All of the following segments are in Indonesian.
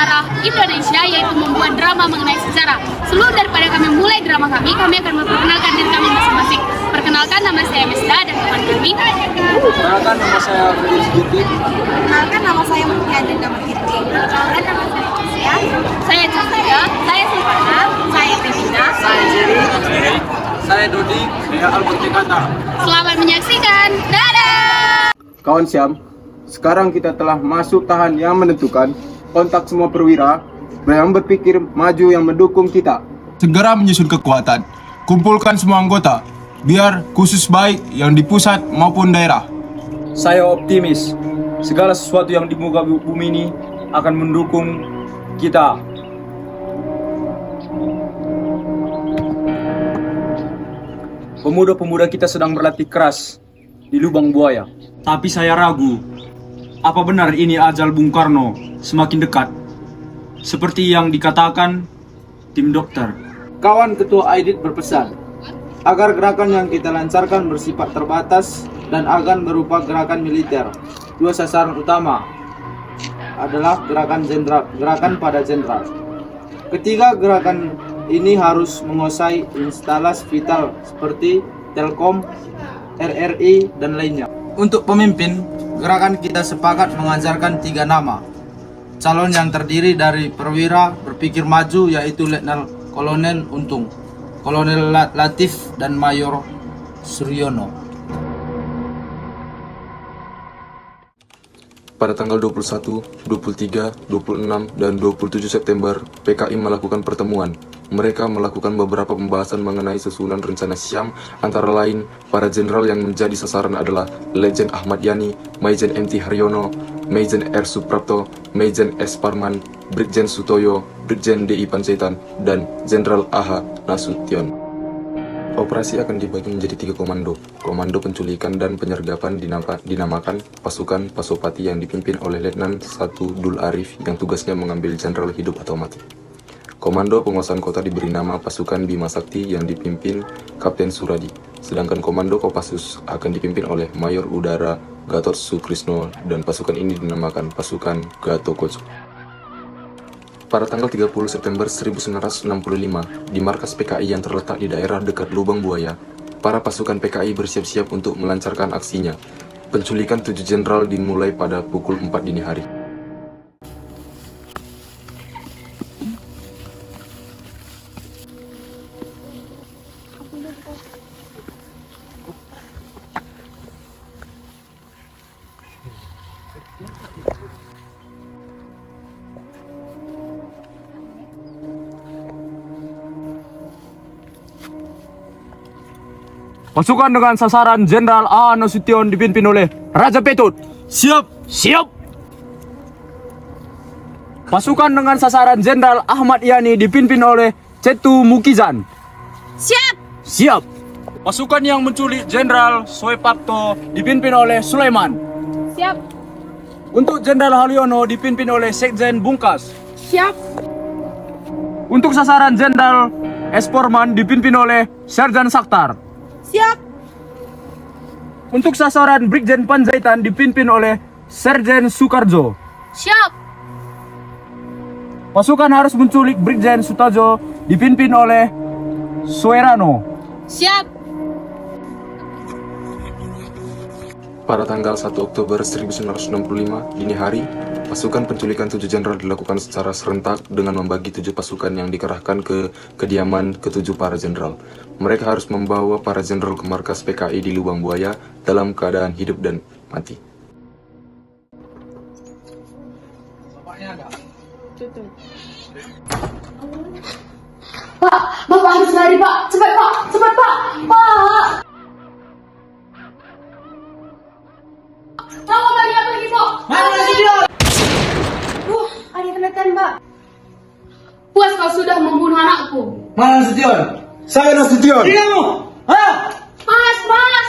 sejarah Indonesia, yaitu membuat drama mengenai sejarah. Sebelum daripada kami mulai drama kami akan memperkenalkan diri kami masing-masing. Perkenalkan, nama saya Mesda dan teman kami. Perkenalkan, nama saya Freddy Sugiti. Perkenalkan, nama saya Mutia dan nama Kirti. Perkenalkan, nama saya Cia. Saya Cahaya. Saya Silvana. Saya Pevina. Saya Jerry. Saya Dodi. Saya Albert Kata. Selamat menyaksikan. Dadah! Kawan Syam, sekarang kita telah masuk tahan yang menentukan. Kontak semua perwira yang berpikir maju yang mendukung kita. Segera menyusun kekuatan. Kumpulkan semua anggota, biar khusus baik yang di pusat maupun daerah. Saya optimis. Segala sesuatu yang di muka bumi ini akan mendukung kita. Pemuda-pemuda kita sedang berlatih keras di lubang buaya. Tapi saya ragu, apa benar ini ajal Bung Karno semakin dekat? Seperti yang dikatakan tim dokter. Kawan Ketua Aidit berpesan agar gerakan yang kita lancarkan bersifat terbatas dan akan berupa gerakan militer. Dua sasaran utama adalah gerakan pada jenderal. Ketiga, gerakan ini harus menguasai instalasi vital seperti Telkom, RRI, dan lainnya. Untuk pemimpin, gerakan kita sepakat mengajarkan 3 nama. Calon yang terdiri dari perwira berpikir maju, yaitu Letnan Kolonel Untung, Kolonel Latif, dan Mayor Suryono. Pada tanggal 21, 23, 26, dan 27 September, PKI melakukan pertemuan. Mereka melakukan beberapa pembahasan mengenai susunan rencana Syam, antara lain, para jenderal yang menjadi sasaran adalah Legend Ahmad Yani, Maijen MT Haryono, Maijen R. Suprapto, Maijen S. Parman, Brigjen Sutoyo, Brigjen DI Panjaitan, dan Jenderal AH Nasution. Operasi akan dibagi menjadi 3 komando. Komando penculikan dan penyergapan dinamakan Pasukan Pasopati yang dipimpin oleh Letnan 1 Dul Arif yang tugasnya mengambil jenderal hidup atau mati. Komando penguasaan kota diberi nama Pasukan Bima Sakti yang dipimpin Kapten Suradi. Sedangkan Komando Kopassus akan dipimpin oleh Mayor Udara Gatot Sukrisno dan pasukan ini dinamakan Pasukan Gatotkoco. Pada tanggal 30 September 1965, di markas PKI yang terletak di daerah dekat Lubang Buaya, para pasukan PKI bersiap-siap untuk melancarkan aksinya. Penculikan 7 jenderal dimulai pada pukul 4 dini hari. Pasukan dengan sasaran Jenderal A. Nasution dipimpin oleh Raja Petut. Siap. Siap. Pasukan dengan sasaran Jenderal Ahmad Yani dipimpin oleh Cetu Mukizan. Siap! Siap. Pasukan yang menculik Jenderal Soepapto dipimpin oleh Sulaiman. Siap! Untuk Jenderal Haryono dipimpin oleh Sekjen Bungkas. Siap! Untuk sasaran Jenderal Esporman dipimpin oleh Serjan Sakhtar. Siap. Untuk sasaran Brigjen Panjaitan dipimpin oleh Serjen Sukarjo. Siap! Pasukan harus menculik Brigjen Sutajo dipimpin oleh Suerano. Siap! Pada tanggal 1 Oktober 1965 dini hari, pasukan penculikan 7 jenderal dilakukan secara serentak dengan membagi 7 pasukan yang dikerahkan ke kediaman ke-7 para jenderal. Mereka harus membawa para jenderal ke markas PKI di Lubang Buaya dalam keadaan hidup dan mati. Pak, Bapak harus lari, Pak. Cepat, Pak. Cepat, Pak. Pak. Bawa lari apa lagi, Pak? Mana lagi dia? Ada kena tembak. Puas kau sudah membunuh anakku. Mana Nasution? Saya Nasution. Kamu. Hah? Mas, Mas.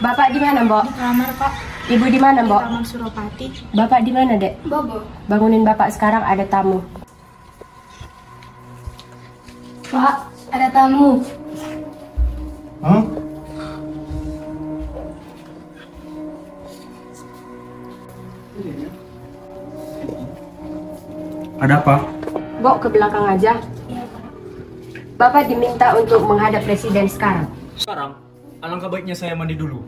Bapak di mana, Mbok? Kamar, Pak. Ibu di mana, Mbok? Taman Suropati. Bapak di mana, Dek? Bobo. Bangunin Bapak sekarang, ada tamu. Pak, ada tamu. Hah? Ada apa? Bok, ke belakang aja. Bapak diminta untuk menghadap presiden sekarang. Sekarang, alangkah baiknya saya mandi dulu.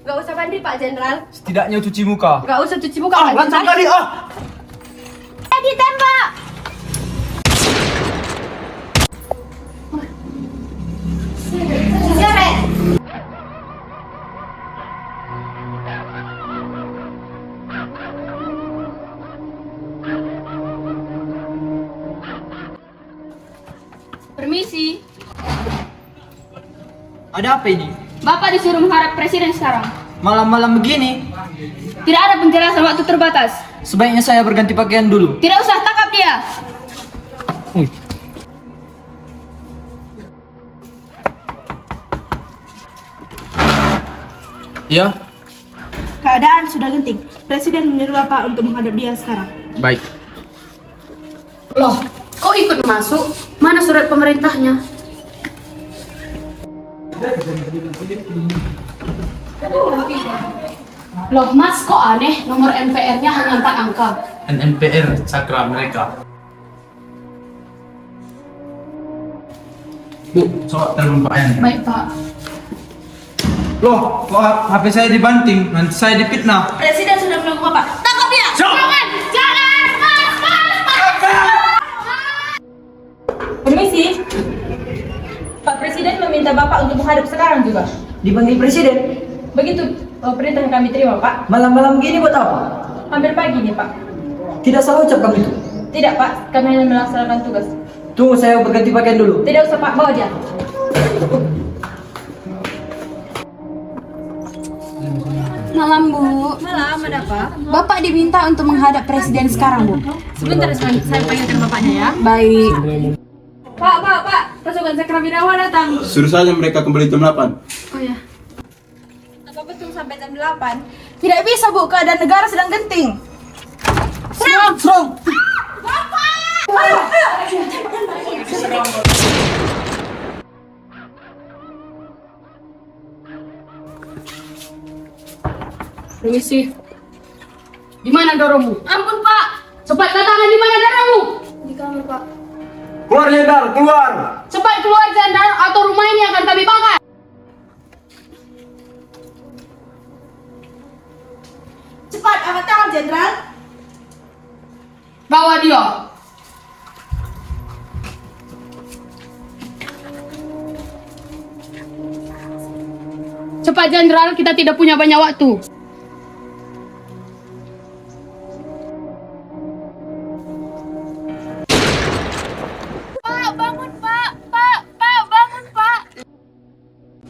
Gak usah mandi, Pak Jenderal. Setidaknya cuci muka. Gak usah cuci muka, Pak Jenderal. Ditembak! Seret! Permisi. Ada apa ini? Bapak disuruh menghadap presiden sekarang. Malam-malam begini, Tidak ada penjelasan waktu terbatas. sebaiknya saya berganti pakaian dulu. Tidak usah, tangkap dia. Ya, Keadaan sudah genting. Presiden menyuruh Bapak untuk menghadap dia sekarang. baik. Loh, kok ikut masuk? Mana surat pemerintahnya? Loh mas, kok aneh? Nomor MPR-nya hanya 4 angka. NNPR cakra mereka. Bu, coba telepon Pak Yan. Baik pak. Loh, kok HP saya dibanting? Nanti saya dipitnah. Presiden sudah menunggu Bapak. Tangkap dia! Jangan! Jangan! Mas! Permisi. Pak Presiden meminta Bapak untuk menghadap sekarang juga. Dipanggil presiden? Begitu perintah yang kami terima, Pak. Malam-malam gini buat apa? Hampir pagi nih, Pak. Tidak salah ucap kamu itu. Tidak, Pak. Kami hanya melaksanakan tugas. Tunggu saya berganti pakaian dulu. Tidak usah, Pak. Bawa dia. Malam, Bu. Malam, ada apa? Bapak diminta untuk menghadap presiden sekarang, Bu. Sebentar, saya panggilkan bapaknya ya. Baik. Pak. Pasukan Cakrawirawa datang. Suruh saja mereka kembali jam 8. Oh ya. Apa betul sampai jam 8? Tidak bisa, Bu. Keadaan negara sedang genting. Serang! Permisi. Di mana dorongmu? Ampun pak. Cepat katakan di mana dorongmu? Di kamar, Pak. Keluar jenderal, keluar! Cepat keluar jenderal atau rumah ini akan kami bakar. Cepat, angkat tangan, Jenderal. Bawa dia. Cepat jenderal, kita tidak punya banyak waktu. Pak, bangun pak. Pak, bangun pak.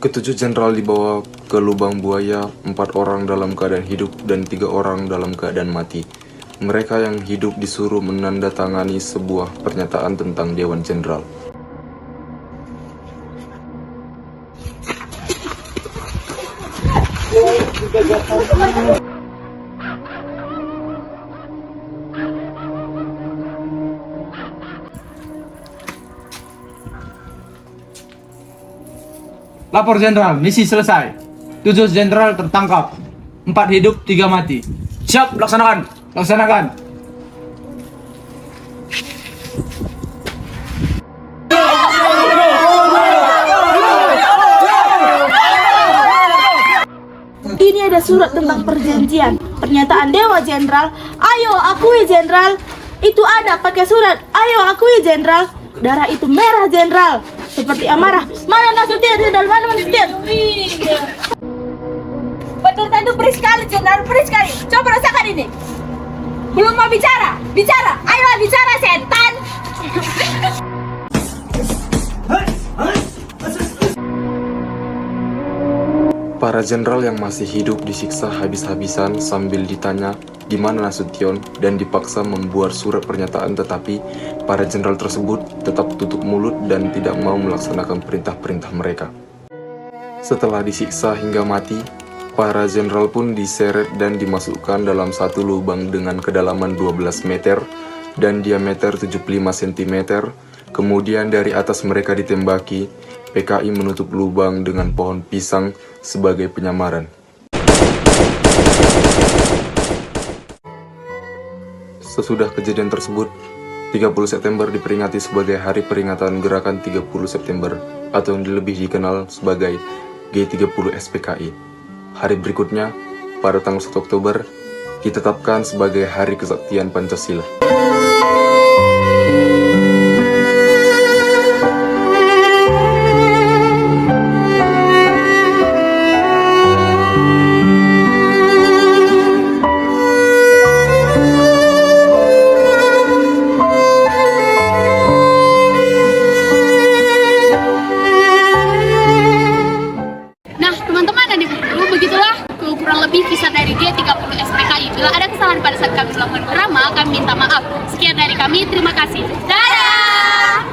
Ketujuh jenderal dibawa ke lubang buaya, 4 orang dalam keadaan hidup dan 3 orang dalam keadaan mati. Mereka yang hidup disuruh menandatangani sebuah pernyataan tentang Dewan Jenderal. Lapor jenderal, misi selesai. 7 jenderal tertangkap. 4 hidup, 3 mati. Siap, laksanakan. Laksanakan. Ini ada surat tentang perjanjian. Pernyataan Dewa Jenderal. Ayo akui Jenderal. Itu ada pakai surat. Ayo akui Jenderal. Darah itu merah Jenderal. Seperti amarah. Mana Nasution Jenderal? Mana Nasution? Betul tentu perih sekali, Jenderal. Perih sekali. Coba rasakan ini. Belum mau bicara. Bicara. Ayolah bicara, setan. Para jenderal yang masih hidup disiksa habis-habisan sambil ditanya di mana Nasution dan dipaksa membuat surat pernyataan, tetapi para jenderal tersebut tetap tutup mulut dan tidak mau melaksanakan perintah-perintah mereka. Setelah disiksa hingga mati, para jenderal pun diseret dan dimasukkan dalam satu lubang dengan kedalaman 12 meter dan diameter 75 cm. Kemudian dari atas mereka ditembaki. PKI menutup lubang dengan pohon pisang sebagai penyamaran. Sesudah kejadian tersebut, 30 September diperingati sebagai Hari Peringatan Gerakan 30 September atau yang lebih dikenal sebagai G30 SPKI. Hari berikutnya, pada tanggal 1 Oktober, ditetapkan sebagai Hari Kesaktian Pancasila. Nah, teman-teman dan ibu guru, begitulah kurang lebih kisah dari G30 SPKI. Bila ada kesalahan pada saat kami melakukan drama, kami minta maaf. Sekian dari kami, terima kasih. Dadah!